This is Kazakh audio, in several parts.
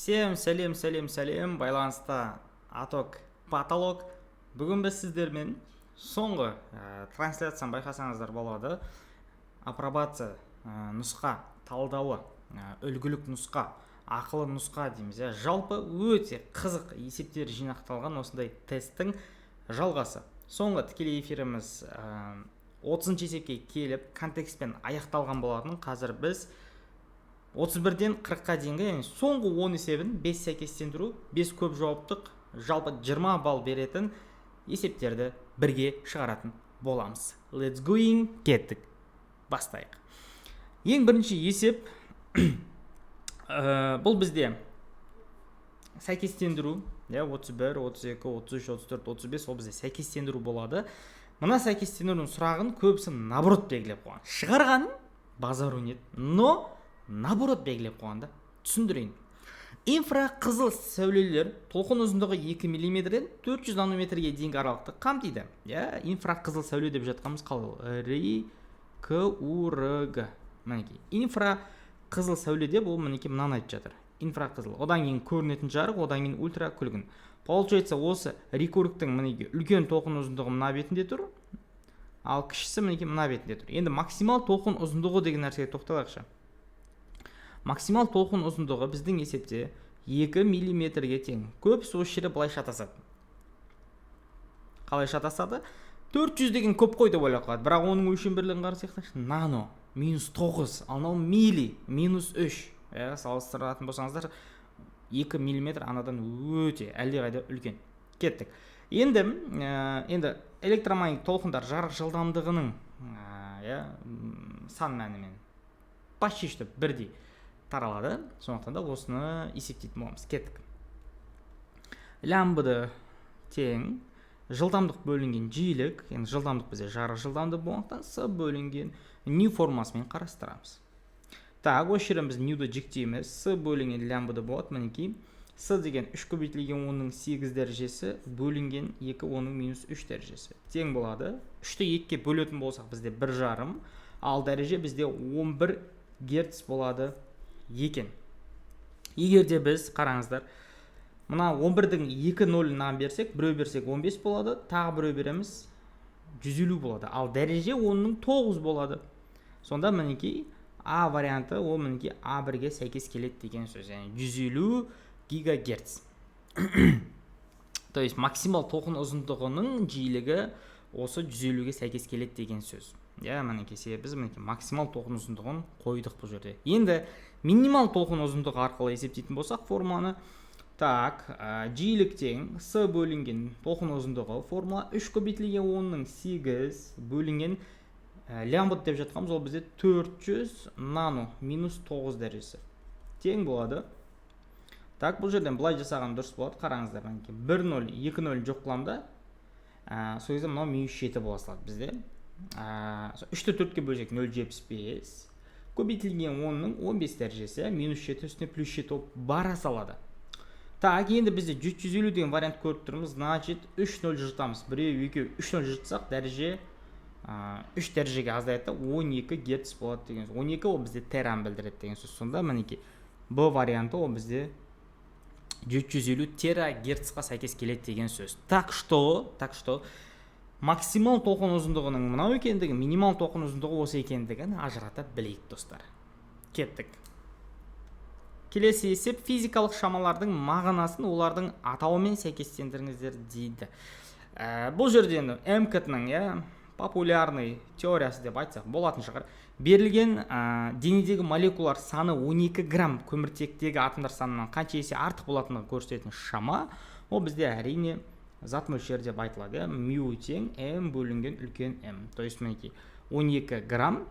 Сәлем, байланыста аток патолог. Бүгін біз сіздермен соңғы трансляцияны байқасаңыздар болады. Апробация нұсқа талдауы, үлгілік нұсқа, ақылы нұсқа дейміз. Жалпы өте қызық есептер жинақталған осындай тесттің жалғасы. Соңғы тікелей эфиріміз 30 есепке келіп контекстпен аяқталған болатын. Қазір біз 31-ден 40-қа дейінгі соңғы 10 есебін 5 сәйкестендіру, 5 көп жауаптық, жалпы 20 балл беретін есептерді бірге шығаратын боламыз. Let's going, кеттік. Бастайық. Ең бірінші есеп бұл бізде сәйкестендіру, 31, 32, 33, 34, 35 ол бізде сәйкестендіру болады. Мына сәйкестендірудің сұрағын көбісі наоборот белгілеп қойған. Шығарғанын базару нет, но наоборот белгілеп қойғанда түсіндірейін. Инфрақызыл сәулелер толқын ұзындығы 2 мм-ден 400 нанометрге дейінгі аралықты қамтиды. Инфрақызыл сәуле деп жатқанымыз қалай? РКУРГ. Мінекей. Инфрақызыл сәуле деп ол мінекей мынаны айтып жатыр. Инфрақызыл. Одан кейін көрінетін жарық, одан кейін ультракүлгін. Получается, осы рекургтың мінекей үлкен толқын ұзындығы мына бетінде тұр, ал кішісі мінекей мына бетінде тұр. Енді максимал толқын ұзындығы деген нәрсеге тоқталайықшы. Максимал толқын ұзындығы біздің есепте 2 мм-ге тең. Көбісі осы жерде былай шатасады. Қалай шатасады? 400 деген көп қой деп ойлап қалады. Бірақ оның өлшем бірлігін қарасақ, нано -9, ал мынау милли -3. Салыстыратын болсаңыздар 2 мм анадан өте әлдеқайда үлкен. Кеттік. Енді электромагнит толқындар жарық жылдамдығының сан мәнімен почти что бірдей таралады. Сондықтан да осыны есептейтін боламыз. Кеттік. Лямбда тең жылдамдық бөлінген жиілік, енді жылдамдық бізде жарық жылдамдығы болғандықтан с бөлінген нью формасымен қарастырамыз. Так, осы жерден біз ньюді жіктейміз. С бөлінген лямбда болады. Мінекей с деген 3 көбейтілген 10-ның 8 дәрежесі бөлінген 2 10-ның -3 дәрежесі тең болады. 3-ті 2-ке бөлетін болсақ бізде 1,5, ал дәреже бізде 11 герц болады екен. Егер де біз қараңыздар, мына 11-дің 2 нолынан берсек, біреу берсек 15 болады, тағы біреу береміз 150 болады. Ал дәреже 10-ның 9 болады. Сонда мінекей А варианты ол мінекей А1-ге сәйкес келеді деген сөз. Яғни 150 гигагерц. То есть максимал толқын ұзындығының жиілігі осы 150-ге сәйкес келеді деген сөз. Мінекей біз максимал толқын ұзындығын қойдық бұл жерде. Енді минимал толқын ұзындығы арқылы есептейтін болсақ формуланы, так, жиілік тең с бөлінген толқын ұзындығы формула 3 көбейтілген 10-ның 8 бөлінген лямбда деп жатқанымыз ол бізде 400 нано -9 дәрежесі тең болады. Так, бұл жерден былай жасаған дұрыс болады. Қараңыздар, 1 0 2 0 жоқ қыламда, сол кезде мынау -7 бола салады бізде. 3-ті 4-ке бөлсек 0,75 көбейтілген 10-ның 15 дәрежесі -7 үстіне +7 болып бара салады. Так, енді бізде 150 деген вариант көріп тұрмыз. Значит, 3 0 жыртамыз. Біреу, екеу, 3 0 жыртсақ, дәреже 3 дәрежеге азайты 12 герц болады деген сөз. 12 ол бізде теран білдіреді деген сөз. Сонда мінекей Б варианты ол бізде 750 терагерцқа сәйкес келеді деген сөз. Так что максимал толқын ұзындығының мынау екендігі, минимал толқын ұзындығы осы екендігін ажырата білейік, достар. Кеттік. Келесі есеп физикалық шамалардың мағынасын олардың атауымен сәйкестендіріңіздер дейді. Бұл жерде МКТ-ның популярный теориясы деп айтсақ болатын шығар. Берілген денедегі молекулалар саны 12 грамм көміртектегі атомдар санынан қанша есе артық болатындығы көрсететін шама, ол бізде әрине зат мөлшері деп айтылады. Мю тең М бөлінген үлкен М. То есть мінекей 12 грамм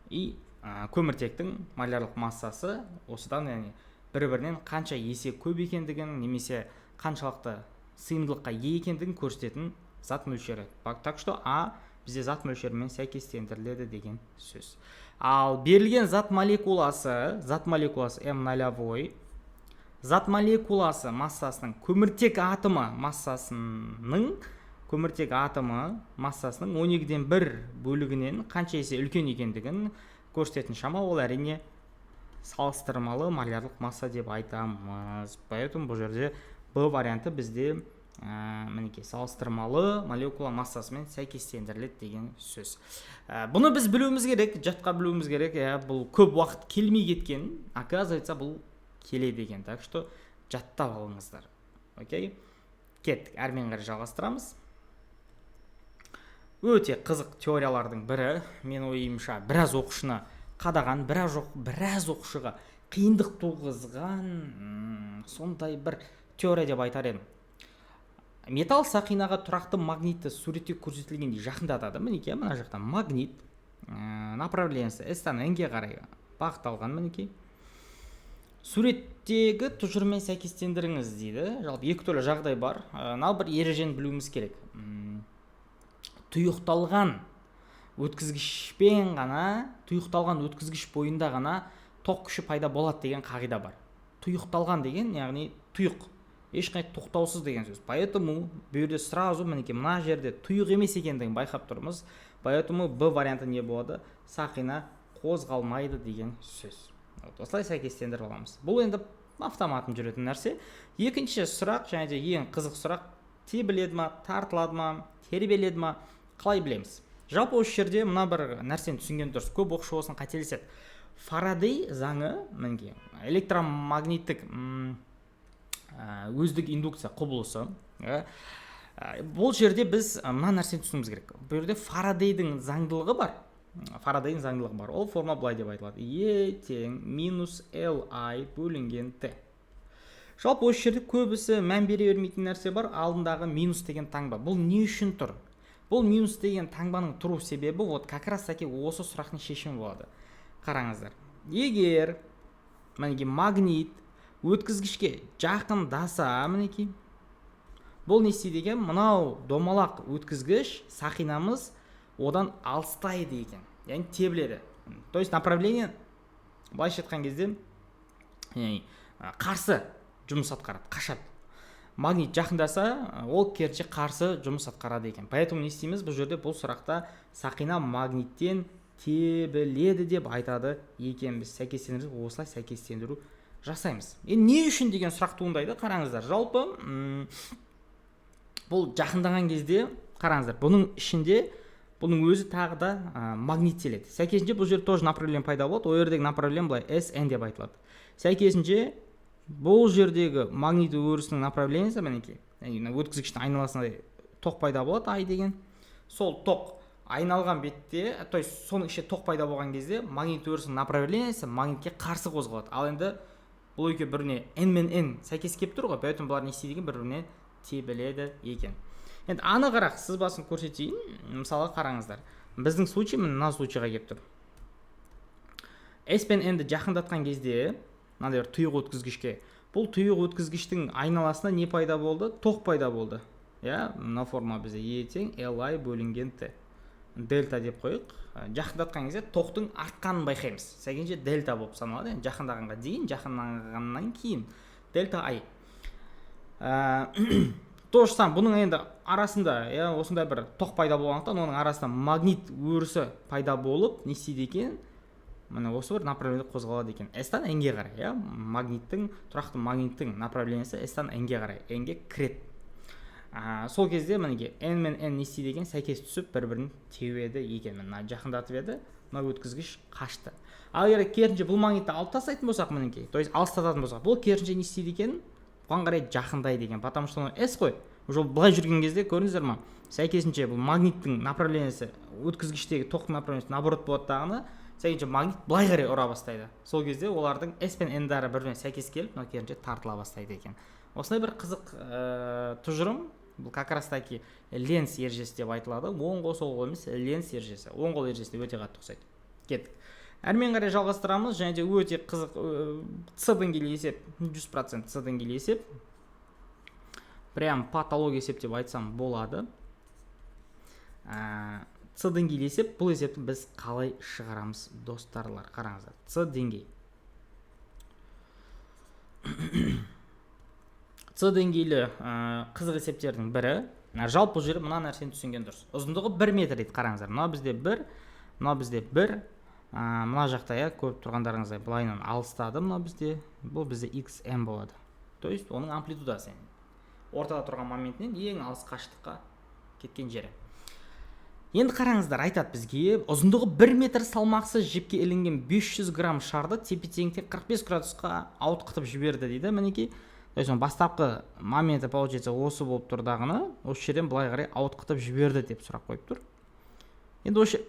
и көміртектің молярлық массасы осыдан бір-бірінен қанша есе көп екендігін немесе қаншалықты сыйымдылыққа ие екендігін көрсететін зат мөлшері. Так что А бізде зат мөлшерімен сәйкестендіріледі деген сөз. Ал берілген зат молекуласы М0, зат молекуласы массасының көміртек атомы массасының 12-ден 1 бөлігінен қанша есе үлкен екендігін көрсететін шама, ол әрине салыстырмалы малярлық масса деп айтамыз. Поэтому бұл жерде Б варианты бізде мінекей салыстырмалы молекула массасымен сәйкестендіріледі деген сөз. Бұны біз білуіміз керек, жатқа білуіміз керек. Бұл көп уақыт келмей кеткен, оказывается бұл келеді екен. Так что жаттап алыңыздар. Окей? Кеттік, әрмен қарай жалғастырамыз. Өте қызық теориялардың бірі, мен ойымша біраз оқушыны қадаған, біраз оқушыға қиындық туғызған сондай бір теория деп айтар едім. Металл сақинаға тұрақты магнитті суретте көрсетілгендей жақындатады. Мінекей, мына жақтан магнит направлениясы S-тан N-ге қарай бағытталған. Мінекей, суреттегі тұжырыммен сәйкестендіріңіз дейді. Жалпы екі түрлі жағдай бар. Мынау бір ережені білуіміз керек. Тұйықталған өткізгіш бойында ғана тоқ күші пайда болады деген қағида бар. Тұйықталған деген, яғни тұйық, ешқандай тоқтаусыз деген сөз. Поэтому бұл сразу мінекей мына жерде тұйық емес екендігін байқап тұрмыз. Поэтому Б варианты не болады? Сақина қозғалмайды деген сөз. Осылай сәйкестендіріп аламыз. Бұл енді автоматын жүретін нәрсе. Екінші сұрақ, және де ең қызық сұрақ, тебіледі ма, тартылады ма, тербеледі ма, қалай білеміз? Жалпы осы жерде мына бір нәрсені түсінген дұрыс. Көп оқушы осыны қателеседі. Фарадей заңы, мінекей, электромагниттік өздік индукция құбылысы. Бұл жерде біз мына нәрсені түсінуіміз керек. Бұл жерде Фарадейдің заңдылығы бар. Ол форма былай деп айтылады. E тең минус Li бөлінген T. Жалпы осы жерде көбісі мән бере бермейтін нәрсе бар. Алдындағы минус деген таңба. Бұл не үшін тұр? Бұл минус деген таңбаның тұру себебі как раз таки осы сұрақтың шешімі болады. Қараңыздар. Егер мінекей магнит өткізгішке жақындаса, мінекей, бұл не істейді екен? Мынау домалақ өткізгіш сақинамыз одан алыстайды екен, яғни тебіледі. То есть направление, былайша айтқан кезде, қарсы жұмыс атқарады, қашады. Магнит жақындаса, ол керісінше қарсы жұмыс атқарады екен. Поэтому не істейміз? Бұл жерде бұл сұрақта сақина магниттен тебіледі деп айтады екенбіз. Осылай сәйкестендіру жасаймыз. Не үшін деген сұрақ туындайды? Қараңыздар. Жалпы бұл жақындаған кезде, қараңыздар, бұның ішінде бұның өзі тағы да магниттеледі. Сәйкесінше бұл жерде тоже направление пайда болады. Ол жердегі направление былай SN деп айтылады. Сәйкесінше бұл жердегі магнит өрісінің направлениясы, мінекей, өткізгіштің айналасында тоқ пайда болады, I деген. Сол тоқ айналған бетте, то есть соның ішінде тоқ пайда болған кезде магнит өрісінің направлениясы магнитке қарсы қозғалады. Ал енді бұл екеуі біріне N мен N сәйкес келіп тұр ғой, поэтому бұлар не істейді екен? Бір-біріне тебіледі екен. Енді анығырақ сызбасын көрсетейін. Мысалы қараңыздар. Біздің случай мына случайға келіп тұр. S пен N-ді жақындатқан кезде, мынандай бір тұйық өткізгішке, бұл тұйық өткізгіштің айналасына не пайда болды? Тоқ пайда болды. Мына форма бізде E тең Li бөлінген T. Дельта деп қойық. Жақындатқан кезде тоқтың артқанын байқаймыз. Сәйкесінше дельта болып саналады. Жақындағанға дейін, жақындағаннан кейін дельта I. То же самое, бұның енді арасында осындай бір тоқ пайда болғандықтан, оның арасында магнит өрісі пайда болып, не істейді екен? Міне осы бір направление қозғалады екен. S-тан N-ге қарай, магниттің, тұрақты магниттің направлениясы S-тан N-ге қарай, N-ге кіреді. Сол кезде мінеге N мен N не істейді екен? Сәйкес түсіп, бір-бірін теуеді екен. Мына жақындатып еді, мына өткізгіш қашты. Ал егер керісінше бұл магнитті алып тастайтын болсақ, мінеке, то есть алыстататын болсақ, бұл керісінше не істейді екен? Бұған қарай жақындайды екен. Потому что S қой. Жол былай жүрген кезде көрдіңіздер ма? Сәйкесінше бұл магниттің направлениясы, өткізгіштегі тоқтың направлениясы наоборот болады дағыны, сәйкесінше магнит былай қарай ұра бастайды. Сол кезде олардың S пен N-дары бір-біріне сәйкес келіп, мына керісінше тартыла бастайды екен. Осындай бір қызық тұжырым. Бұл как раз таки ленс ережесі деп айтылады. Оң қол сол қол емес, ленс ережесі. Оң қол ережесіне өте қатты ұқсайды. Кеттік. Әрмен қарай жалғастырамыз, және де өте қызық С деңгейлі есеп, 100% С деңгейлі есеп. Прям патология есеп деп айтсам болады. С деңгейлі есеп, бұл есепті біз қалай шығарамыз, достарлар? Қараңыздар. С деңгей. С деңгейлі қызық есептердің бірі. Жалпы жері мына нәрсені түсінген дұрыс. Ұзындығы 1 метр дейді, қараңыздар. Мына бізде 1, мына бізде 1, мына жақта көріп тұрғандарыңыздай былайынан алыстады, бұл бізде xm болады. То есть оның амплитудасы, ортада тұрған моментінен ең алыс қашықтыққа кеткен жері. Енді қараңыздар, айтады бізге ұзындығы 1 метр салмақсыз жіпке ілінген 500 грамм шарды тепе-теңдікте 45 градусқа ауытқытып жіберді дейді. Мінекей, то есть бастапқы моменті получается осы болып тұрдағыны, осы жерден былай қарай ауытқытып жіберді деп сұрақ қойып тұр. Енді осы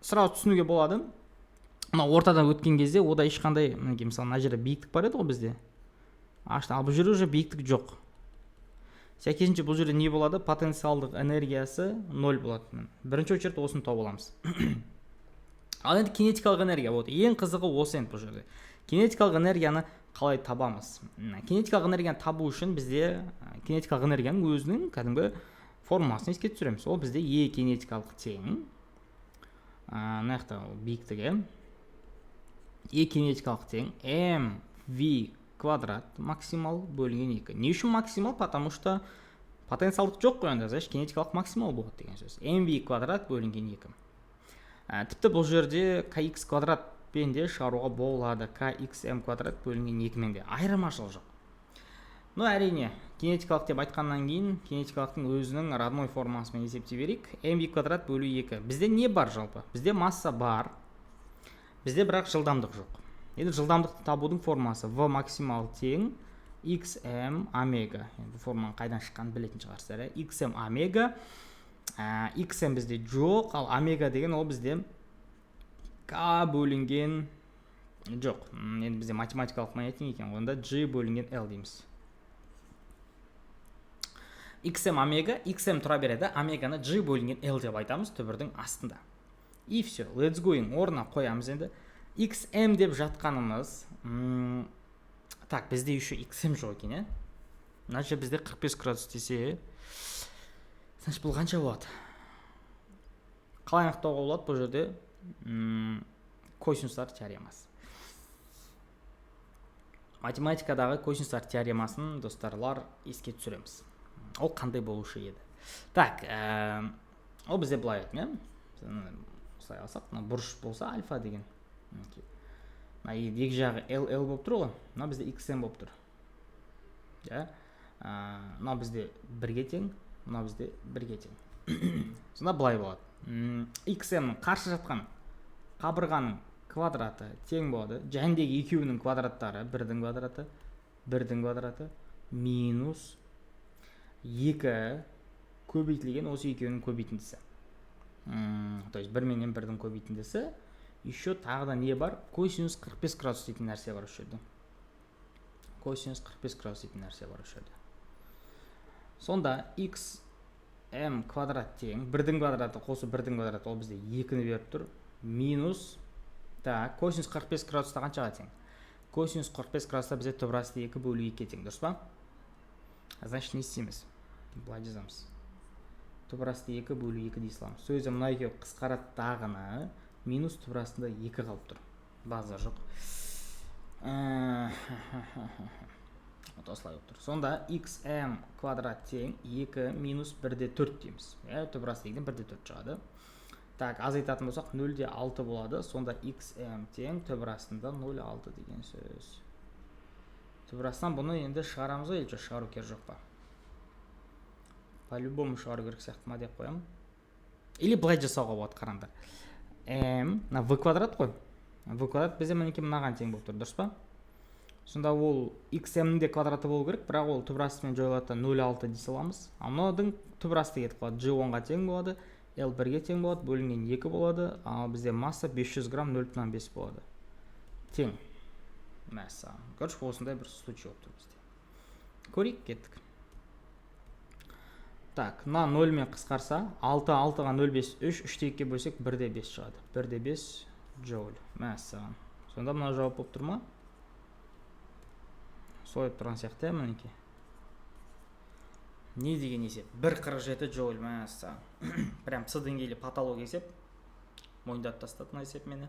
сразу түсінуге болады. Мына ортадан өткен кезде ода ешқандай, мінекей мысалы мына жерде биіктік бар еді ғой бізде. Ал бұл жерде уже биіктік жоқ. Сәйкесінше бұл жерде не болады? Потенциалдық энергиясы 0 болады. Бірінші очередь осыны тауып аламыз. Ал енді кинетикалық энергия. Вот ең қызығы осы енді бұл жерде. Кинетикалық энергияны қалай табамыз? Кинетикалық энергияны табу үшін бізде кинетикалық энергияның өзінің кәдімгі формуласын еске түсіреміз. Ол бізде E кинетикалық тең. Мына жақта биіктігі. E кинетикалық тең mv квадрат максимал бөлінген 2. Не үшін максимал? Потому что потенциалдық жоқ қой, енді значит кинетикалық максимал болады деген сөз. mv квадрат бөлінген 2. Тіпті бұл жерде kx квадрат пен де шығаруға болады. kxm квадрат бөлінген 2-мен де айырмашылық жоқ. Но әрине, кинетикалық деп айтқаннан кейін кинетикалықтың өзінің родной формасымен есептей берейік. mv квадрат бөлу 2. Бізде не бар жалпы? Бізде масса бар. Бізде бірақ жылдамдық жоқ. Енді жылдамдықты табудың формасы v максимал тең xm омега. Бұл форманың қайдан шыққанын білетін шығарсыздар. xm омега. xm бізде жоқ, ал омега деген ол бізде k бөлінген жоқ. Енді бізде математикалық понятие екен, онда g бөлінген l дейміз. xm омега, xm тұра береді, омеганы g бөлінген l деп айтамыз түбірдің астында. И все, let's going, орнына қоямыз енді. xm деп жатқанымыз, так, бізде еще xm жоқ екен, значит бізде 45 градус десе, значит бұл қанша болады? Қалай анықтауға болады бұл жерде? Косинустар теоремасы. Математикадағы косинустар теоремасын достарлар еске түсіреміз. Ол қандай болушы еді? Так, ол бізде былай еді, осылай алсақ, бұрыш болса альфа деген. Екі жағы L болып тұр ғой, мына бізде xm болып тұр. Мына бізде 1-ге тең, мына бізде 1-ге тең. Сонда былай болады. xm-нің қарсы жатқан қабырғаның квадраты тең болады. Жәндегі екеуінің квадраттары 1-дің квадраты, 1-дің квадраты минус 2 көбейтілген осы екеуінің көбейтіндісі. То есть 1 менен 1-дің көбейтіндісі. Еще тағы да не бар? Косинус 45 градус дейтін нәрсе бар осы жерде. Косинус 45 градус дейтін нәрсе бар осы жерде. Сонда xm квадрат тең 1-дің квадраты қосу 1-дің квадраты ол бізде 2-ні беріп тұр. Минус, так, косинус 45 градуста қаншаға тең? Косинус 45 градуста бізде түбірасты 2 бөлу 2 тең, дұрыс па? Значит, не істейміз? Былай жазамыз. Түбірасты 2 бөлу 2 дей саламыз. Сөзі мұна екеу қысқарат тағыны минус түбірасында 2 қалып тұр. База жоқ. Осылай болып тұр. Сонда xm квадрат тең 2 минус 1-де 4 дейміз. Түбірасты 2-ден 1-де 4 шығады. Так, азайтатын болсақ 0-де 6 болады. Сонда xm тең түбірасында 0,6 деген сөз. Түбірастан бұны енді шығарамыз ғой, елче шығару кер жоқ па? По-любому шығару керек сияқты ма деп қоямын. Или былай жасауға болады, қараңдар. На v квадрат қой. v квадрат бізде мінекей мынаған тең болып тұр, дұрыс па? Сонда ол xm-нің де квадраты болу керек, бірақ ол түбірастымен жойылады 0,6 дей саламыз. Ал мынаның түбірасты кетіп қалады. g 10-ға тең болады, l 1-ге тең болады, бөлінген 2 болады, ал бізде масса 500 грамм 0,5 болады. Тең. Мәссаған. Көрші, осындай бір случай болып тұр бізде. Көрейік, кеттік. Так, на 0 мен қысқарса, 6, 6-ға 0,5, 3, 3-те 2-ге бөлсек 1-де 5 шығады. 1-де 5 джоуль. Мәссаған. Сонда мына жауап болып тұр ма? Сойып тұрған сияқты, мінеке. Не деген есеп? 1,47 джоуль, мәссаған. Прям С деңгейлі патология есеп. Мойындап тастады мына есеп мені.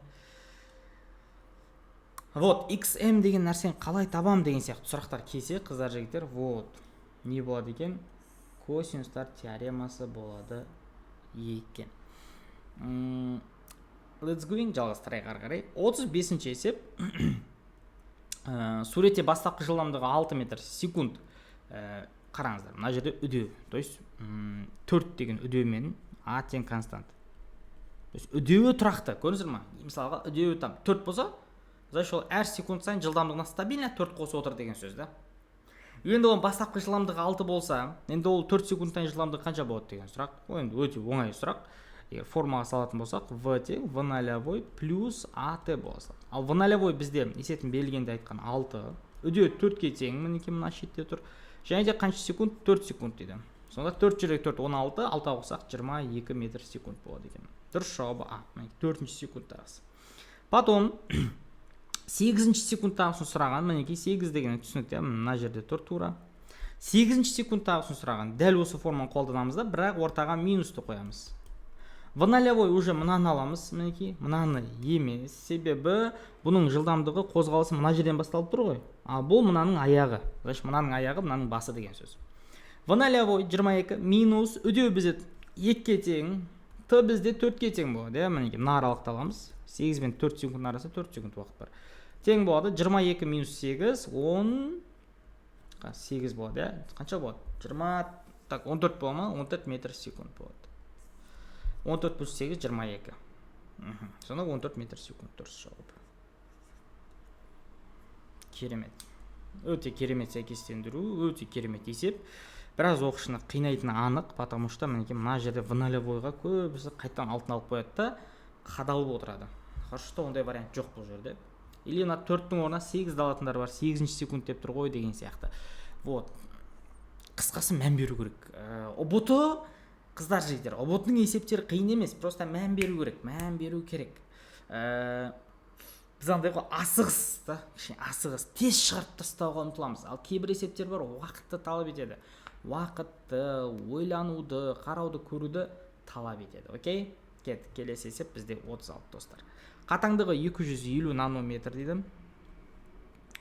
Вот, xm деген нәрсені қалай табам деген сияқты сұрақтар келсе, қыздар жігіттер, вот, не болады екен? Косинустар теоремасы болады екен. let's going, жалғастырайық ары қарай. 35-ші есеп. Суретте бастапқы жылдамдығы 6 метр секунд. Қараңыздар, мына жерде үдеу. То есть 4 деген үдеумен а тең констант. То есть үдеуі тұрақты, көрдіңіздер ма? Мысалға үдеуі там 4 болса, значит ол әр секунд сайын жылдамдығына стабильно 4 қосып отыр деген сөз, да? Енді оның бастапқы жылдамдығы 6 болса, енді ол 4 секундтан жылдамдығы қанша болады деген сұрақ. Ол енді өте оңай сұрақ. Егер формаға салатын болсақ, v тең v нолевой плюс at болса. Ал v нолевой бізде есептің берілгенде айтқан 6, үдеу 4-ке тең, мінекей мына шетте тұр. Және де қанша секунд? 4 секунд дейді. Сонда 4 жүрек 4, 16, 6 қосақ 22 метр секунд болады екен. Дұрыс жауабы А, 4-ші секундтағысы. Потом 8-ші секундтағысын сұраған, мінекей 8 деген түсінікті, мына жерде тұр тура. 8-ші секундтағысын сұраған, дәл осы форманы қолданамыз да, бірақ ортаға минусты қоямыз. В нолевой уже мынаны аламыз, мінекей, мынаны емес, себебі бұның жылдамдығы қозғалысы мына жерден басталып тұр ғой. А бұл мынаның аяғы. Значит, мынаның аяғы, мынаның басы деген сөз. В нолевой 22 минус үдеу бізде 2-ке тең, т бізде 4-ке тең болады. Мінекей, мына аралықты аламыз. 8 мен 4 секунд арасы 4 секунд уақыт бар. Тең болады 22 минус 8, 8 болады. Қанша болады? 14 бола ма? 14 метр секунд болады. 14 плюс 8, 22. Сонда 14 метр секунд дұрыс жауап. Керемет. Өте керемет сәйкестендіру, өте керемет есеп. Біраз оқушыны қинайтыны анық, потому что мінекей мына жерде в нолевойға көбісі қайттан алтын алып қояды да қадалып отырады. Хорошо, что ондай вариант жоқ бұл жерде. Или мына 4-тің орнына 8 алатындар бар, 8-ші секунд деп тұр ғой деген сияқты. Вот. Қысқасы мән беру керек. Ұбұты қыздар жігіттер, ұбұтының есептері қиын емес, просто мән беру керек. Біз андай ғой асығыс, тез шығарып тастауға ұмтыламыз. Ал кейбір есептер бар, уақытты талап етеді. Уақытты, ойлануды, қарауды, көруді талап етеді. Окей? Келесі есеп бізде 36 достар. Қатаңдығы 250 нанометр дейді.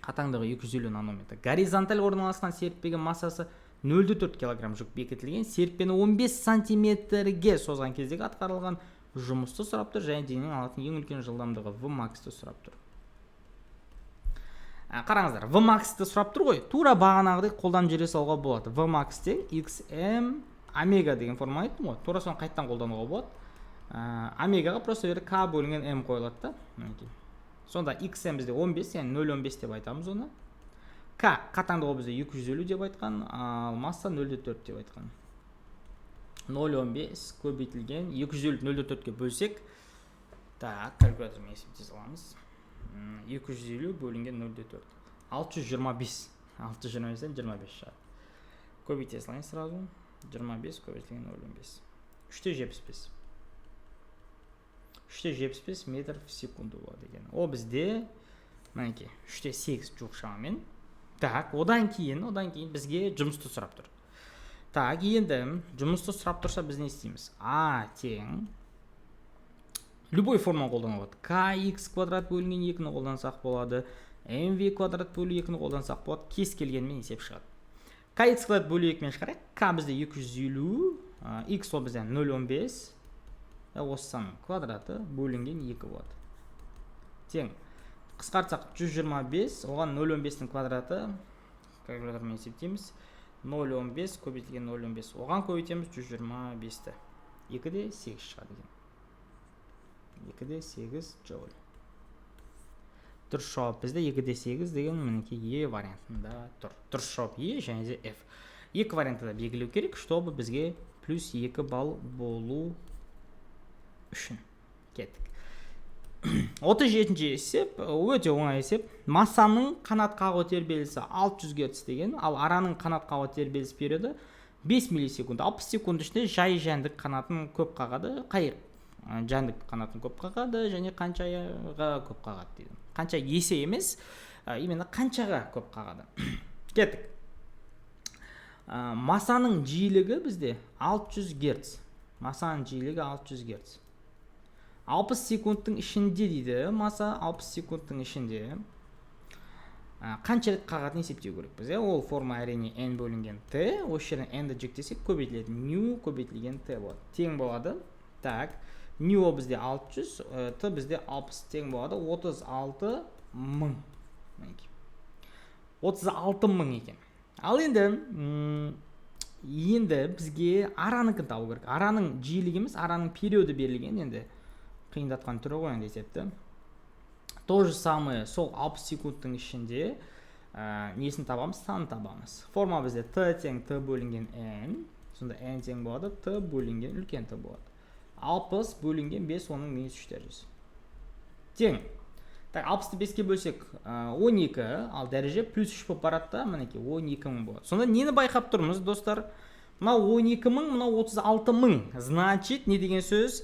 Қатаңдығы 250 нанометр. Горизонталь орналасқан серіппеге массасы 0,4 кг жүк бекітілген, серіппені 15 сантиметрге созған кездегі атқарылған жұмысты сұрап тұр, және дененің алатын ең үлкен жылдамдығы Vmax-ті сұрап тұр. Қараңыздар, Vmax-ті сұрап тұр ғой, тура бағанағыдай қолданып жүре салуға болады. Vmax тең xm омега деген форма айттым ғой, тура соны қайттан қолдануға болады. Омегаға просто бері k бөлінген m қойылады да. Сонда xm бізде 15, яғни 0,15 деп айтамыз оны. К қатаңдығы бізде 250 деп айтқан, ал масса 0,4 деп айтқан. 0,15 көбейтілген 250 0,4-ке бөлсек, так, калькулятормен есептей аламыз. 250 бөлінген 0,4. 625. 625-ден 25 шығады. Көбейте салайын сразу. 25 көбейтілген 0,15. 375. 375 метр в секунду болады екен. О бізде, мінекей, 3,8 жоқ шамамен. Так, одан кейін бізге жұмысты сұрап тұр. Так, енді жұмысты сұрап тұрса біз не істейміз? А тең любой форма қолданылады. Kx квадрат бөлінген 2-ні қолдансақ болады. mv квадрат бөлі 2-ні қолдансақ болады. Кез келгенмен есеп шығады. Kx квадрат бөлі 2-мен шығарайық. К бізде 250, x ол бізде 0,15. Осының квадраты бөлінген 2 болады. Тең қысқартсақ 125, оған 0,15-дің квадраты, калькулятормен есептейміз, 0,15 көбейтілген 0,15, оған көбейтеміз 125-ті. 2-де 8 шығады екен. 2-де 8 джоуль. Дұрыс жауап бізде 2-де 8 деген мінекей Е вариантында тұр. Дұрыс жауап Е және де F. Екі вариантында белгілеу керек, чтобы бізге плюс 2 балл болу үшін. Кеттік. 37-ші есеп, өте оңай есеп. Массаның қанат қағу тербелісі 600 Гц деген, ал араның қанат қағу тербеліс периоды 5 миллисекунд. 60 секунд ішінде жай жәндік қанатын көп қағады, қайыр жәндік қанатын көп қағады, және қаншаға көп қағады дейді. Қанша есе емес, именно қаншаға көп қағады. Кеттік. Массаның жиілігі бізде 600 Гц. Массаның жиілігі 600 Гц. 60 секундтың ішінде дейді, масса 60 секундтың ішінде қанша рет қағатын есептеу керек біз. Ол форма әрине n бөлінген t, осы жерден n-ді жүктесек көбейтіледі, ню көбейтілген t болады. Тең болады. Так, New ол бізде 600, Т бізде 60 тең болады, 36 мың. 36 мың екен. Ал енді бізге араныкін табу керек. Араның жиілігі емес, араның периоды берілген, енді қиындатқан түрі ғой енді есепті. То же самое, сол 60 секундтың ішінде несін табамыз, санын табамыз. Форма бізде Т тең Т бөлінген N, сонда N тең болады, Т бөлінген үлкен Т болады. 60 бөлінген 5, оның минус 3 дәрежесі. Тең. Так, 60-ты 5-ке бөлсек 12, ал дәреже плюс 3 болып барады да, мінекей 12 мың болады. Сонда нені байқап тұрмыз, достар? Мынау 12 мың, мынау 36 мың. Значит, не деген сөз?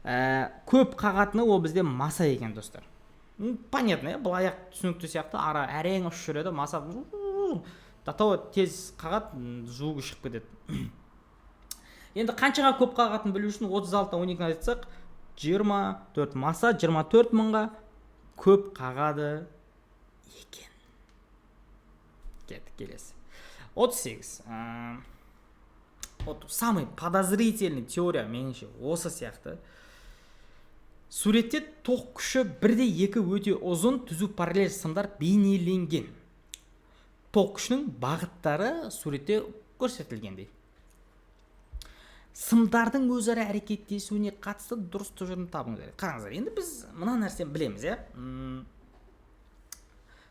Көп қағатыны ол бізде маса екен, достар. Понятно, бұл аяқ түсінікті сияқты, ара әрең ұшып жүреді, маса тез қағат, жуығы шығып кетеді. Енді қаншаға көп қағатын білу үшін 36-та 12-ні айтсақ, 24 маса 24 мыңға көп қағады екен. Келесі. 38. Самый подозрительный теория меніңше осы сияқты. Суретте тоқ күші 1/2 өте ұзын түзу параллель сымдар бейнеленген. Тоқ күшінің бағыттары суретте көрсетілгендей. Сымдардың өзара әрекеттесуіне қатысты дұрыс тұжырым табыңыз керек. Қараңыздар, енді біз мына нәрсені білеміз,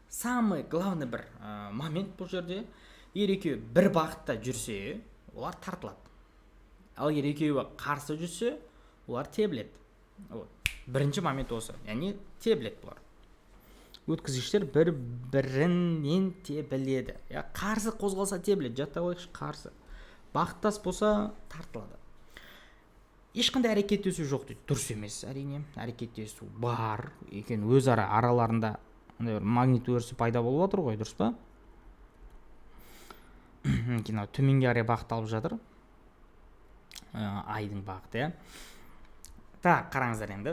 Самый главный бір момент бұл жерде, егер екеуі бір бағытта жүрсе, олар тартылады. Ал егер екеуі қарсы жүрсе, олар тебіледі. Бірінші момент осы, яғни тебіледі бұлар. Өткізгіштер бір-бірінен тебіледі. Қарсы қозғалса тебіледі, жатта қойықшы, қарсы. Бағыттас болса тартылады. Ешқандай әрекеттесу жоқ дейді. Дұрыс емес, әрине. Әрекеттесу бар. Екен өзара араларында магнит өрісі пайда болып отыр ғой, дұрыс па? Төменге қарай бағыт алып жатыр. Айдың бағыты, Так, қараңыздар енді.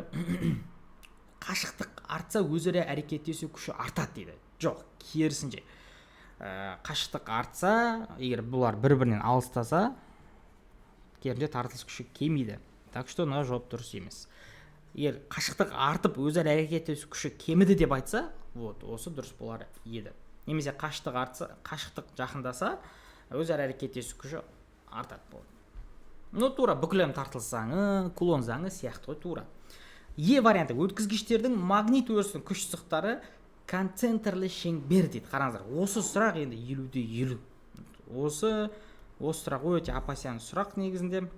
Қашықтық артса өзара әрекеттесу күші артады дейді. Жоқ, керісінше. Қашықтық артса, егер бұлар бір-бірінен алыстаса, керісінше тартылыс күші кемейді. Так что мына жауап дұрыс емес. Егер қашықтық артып өзара әрекеттесу күші кеміді деп айтса, осы дұрыс болар еді. Немесе қашықтық жақындаса, өзара әрекеттесу күші артады болады. Тура бүкілем тартылсаңы, кулон заңы сияқты ғой, тура. Варианты, өткізгіштердің магнит өрісінің күш сызықтары концентрлі шеңбер дейді. Қараңыздар, осы сұрақ енді 50-50. Осы сұрақ өте апасиян сұрақ негізінде.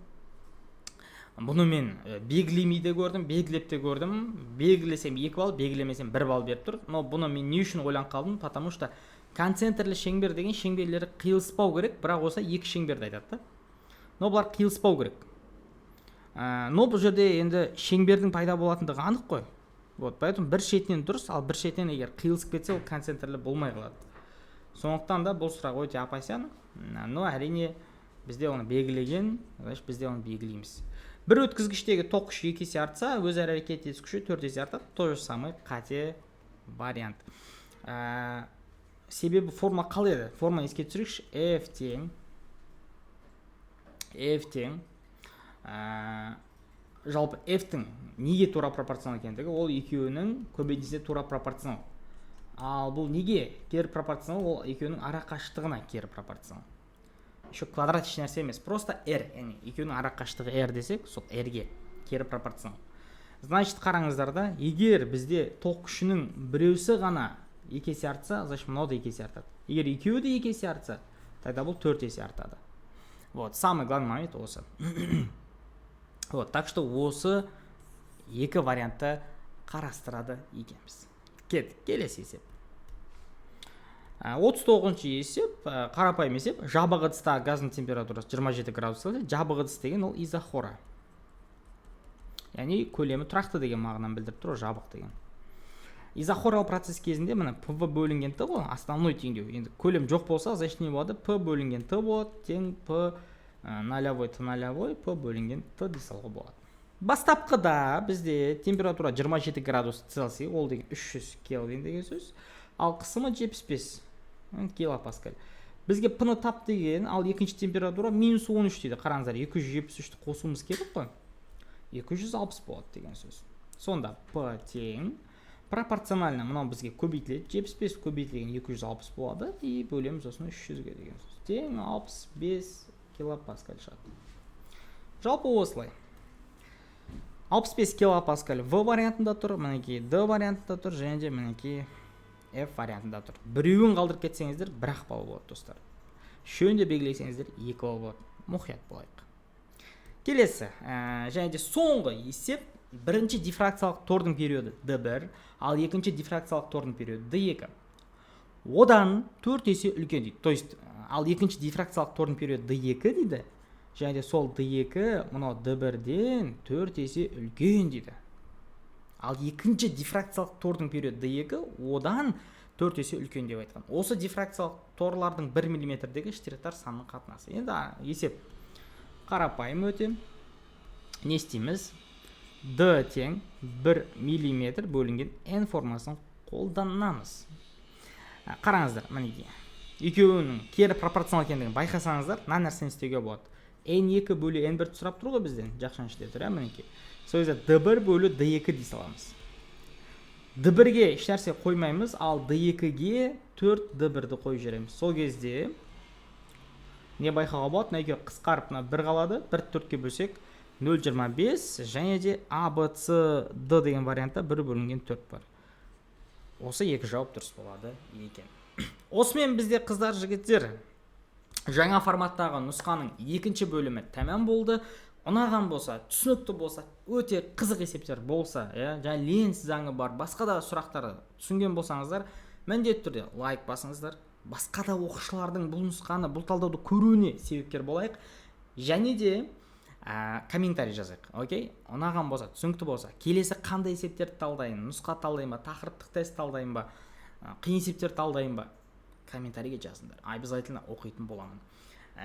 Бұны мен белгілемей де көрдім, белгілеп те көрдім. Белгілесем 2 балл, белгілемесем 1 балл беріп тұр. Но бұны мен не үшін ойланып қалдым? Потому что концентрлі шеңбер деген шеңберлері қиылыспау керек, бірақ осы 2 шеңберді айтады. Но бұлар қиылыспау керек. Но бұл жерде енді шеңбердің пайда болатындығы анық қой. Поэтому бір шетінен дұрыс, ал бір шетінен егер қиылысып кетсе, ол концентрлі болмай қалады. Сондықтан да бұл сұрақ өте апасиян. Но әрине бізде оны белгілеген, бізде оны белгілейміз. Бір өткізгіштегі тоқ күші 2 есе артса, өзара әрекеттесу күші 4 есе артады. То же самый қате вариант. Себебі форма қалай еді? Форма еске түсірейікші. F тең. Жалпы F-тің неге тура пропорционал екендігі, ол екеуінің көбейтіндісіне тура пропорционал. Ал бұл неге кері пропорционал, ол екеуінің ара қашықтығына кері пропорционал. Еще квадрат еш нәрсе емес, просто R, яғни екеуінің ара қашықтығы R десек, сол R-ге кері пропорционал. Значит, қараңыздар да, егер бізде тоқ күшінің біреусі ғана 2 есе артса, значит, мынау да 2 есе артады. Егер екеуі де 2 есе артса, тогда бұл 4 есе артады. Самый главный момент осы. Так что осы екі вариантты қарастырады екенбіз. Келесі есеп. 39-ші есеп, қарапайым есеп. Жабық ыдыста газдың температурасы 27 градус Цельсия. Жабық ыдыс деген ол изохора. Яғни көлемі тұрақты деген мағынаны білдіріп тұр, жабық деген. Изохоралық процесс кезінде мына P бөлінген Т ғой, основной теңдеу. Енді көлем жоқ болса, значит не болады? P бөлінген Т болады, тең P нолевой Т нолевой, P бөлінген Т дей салуға болады. Бастапқыда бізде температура 27 градус Цельсия, ол деген 300 Кельвин деген сөз. Ал қысымы 75 килопаскаль. Бізге P-ны тап деген, ал екінші температура минус 13 дейді. Қараңыздар, 273-ті қосуымыз керек қой. 260 болады деген сөз. Сонда P тең пропорционально мынау бізге көбейтіледі. 75 көбейтілген 260 болады и бөлеміз осыны 300-ге деген сөз. Тең 65 килопаскаль шығады. Жалпы осылай. 65 килопаскаль В вариантында тұр, мінекей D вариантында тұр, және де мінекей F вариантында тұр. Біреуін қалдырып кетсеңіздер, бір балл болады, достар. Үшеуінде белгілесеңіздер, 2 балл болады. Мұқият болайық. Келесі, және де соңғы есеп, бірінші дифракциялық тордың периоды D1, ал екінші дифракциялық тордың периоды D2. Одан 4 есе үлкен дейді. То есть, ал екінші дифракциялық тордың периоды D2 дейді. Және де сол D2 мұнау D1-ден 4 есе үлкен дейді. Ал екінші дифракциялық тордың периоды D2 одан 4 есе үлкен деп айтқан. Осы дифракциялық торлардың 1 мм-дегі штрихтар санының қатынасы. Енді есеп қарапайым өте. Не істейміз? D тең 1 мм бөлінген n формасын қолданамыз. Қараңыздар, мінекей. Екеуінің кері пропорционал екендігін байқасаңыздар, мына нәрсені істеуге болады. n2 бөлі n1 сұрап тұр ғой бізден, жақшаншыда тұр, мінекей. Сол кезде d1 бөлі d2 дей саламыз. d1-ге еш нәрсе қоймаймыз, ал d2-ге 4 d1-ді қойып жібереміз. Сол кезде не байқауға болады? Мына екеуі қысқарып 1 қалады, 1 4-ке бөлсек 0,25 және де A, B, C, D деген вариантта 1 бөлінген 4 бар. Осы екі жауап дұрыс болады екен. Осымен бізде қыздар, жігіттер, жаңа форматтағы нұсқаның екінші бөлімі тәмам болды. Ұнаған болса, түсінікті болса, өте қызық есептер болса, және Ленц заңы бар, басқа да сұрақтарды түсінген болсаңыздар, міндетті түрде лайк басыңыздар. Басқа да оқушылардың бұл нұсқаны, бұл талдауды көруіне себепкер болайық. Және де комментарий жазайық. Окей? Ұнаған болса, түсінікті болса, келесі қандай есептерді талдайын, нұсқа талдайын ба, тақырыптық тест талдайын ба, қиын есептер талдайын ба, комментарийге жазыңдар. Обязательно оқитын боламын.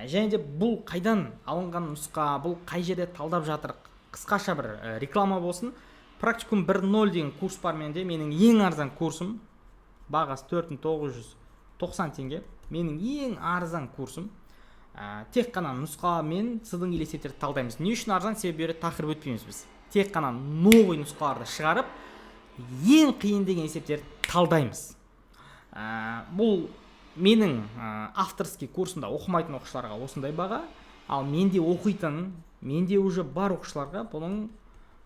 Және де бұл қайдан алынған нұсқа, бұл қай жерде талдап жатыр, қысқаша бір реклама болсын. Практикум 1.0 деген курс бар менде. Менің ең арзан курсым, бағасы 4990 теңге. Менің ең арзан курсым. Тек қана нұсқа мен сіздің есептерді талдаймыз. Не үшін арзан? Себебі тақырып өтпейміз біз. Тек қана новый нұсқаларды шығарып, ең қиын деген есептерді талдаймыз. Бұл менің авторский курсымда оқымайтын оқушыларға осындай баға, ал менде оқитын, менде уже бар оқушыларға бұның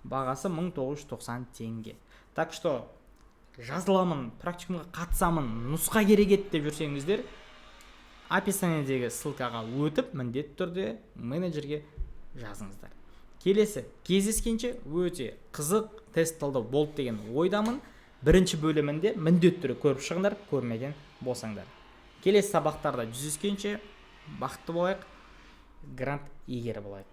бағасы 1990 теңге. Так что жазыламын, практикумға қатысамын, нұсқа керек ет деп жүрсеңіздер, описаниедегі ссылкаға өтіп, міндетті түрде менеджерге жазыңыздар. Келесі кездескенше өте қызық тест талдау болды деген ойдамын. Бірінші бөлімінде міндетті түрде көріп шығыңдар, көрмеген болсаңдар. Келесі сабақтарда жүздескенше бақытты болайық, грант иегері болайық.